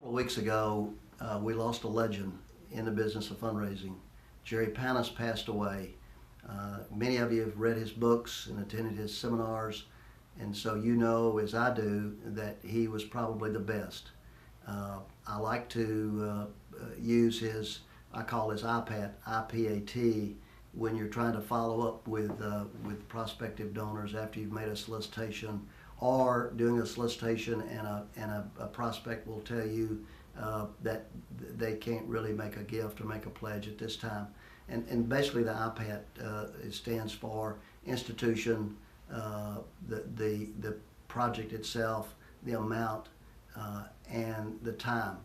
Couple of weeks ago, we lost a legend in the business of fundraising. Jerry Panas passed away. Many of you have read his books and attended his seminars, and so you know, as I do, that he was probably the best. I like to use I call his IPAT, IPAT, when you're trying to follow up with prospective donors after you've made a solicitation, or doing a solicitation and a prospect will tell you that they can't really make a gift or make a pledge at this time. And basically the IPAT it stands for institution, the project itself, the amount, and the time.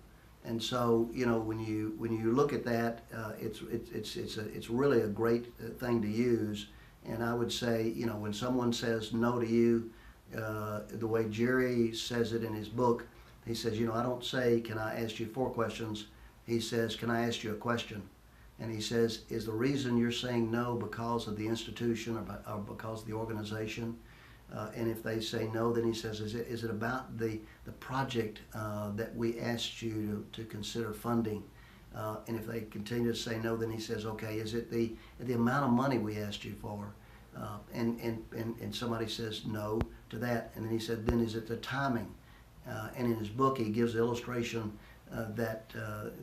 And so, you know, when you look at that, it's really a great thing to use. And I would say, you know, when someone says no to you, the way Jerry says it in his book, he says, you know, I don't say, can I ask you 4 questions? He says, can I ask you a question? And he says, is the reason you're saying no because of the institution or because of the organization? And if they say no, then he says, is it about the project that we asked you to consider funding? And if they continue to say no, then he says, okay, is it the amount of money we asked you for? And somebody says no to that, and then he said, then is it the timing? And in his book, he gives the illustration that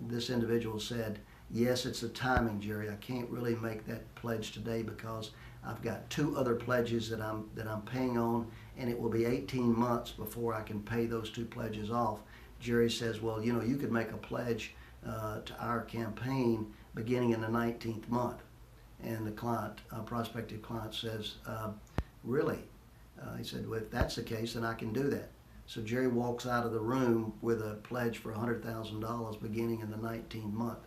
this individual said, yes, it's the timing, Jerry. I can't really make that pledge today because I've got 2 other pledges that I'm paying on, and it will be 18 months before I can pay those 2 pledges off. Jerry says, well, you know, you could make a pledge to our campaign beginning in the 19th month. And the client, prospective client says, really? He said, well, if that's the case, then I can do that. So Jerry walks out of the room with a pledge for $100,000 beginning in the 19th month.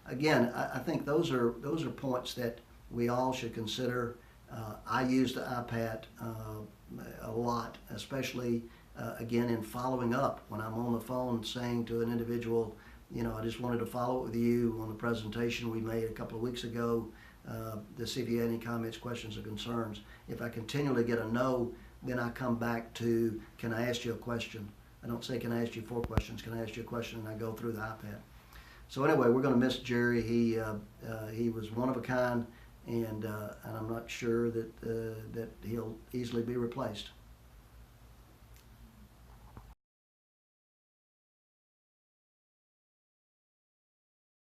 Again, I think those are points that we all should consider. I use the IPAT a lot, especially again in following up when I'm on the phone saying to an individual, you know, I just wanted to follow up with you on the presentation we made a couple of weeks ago to see if you had any comments, questions, or concerns. If I continually get a no, then I come back to, can I ask you a question? I don't say, can I ask you 4 questions? Can I ask you a question? And I go through the IPAT. So anyway, we're going to miss Jerry. He was one of a kind, and I'm not sure that he'll easily be replaced.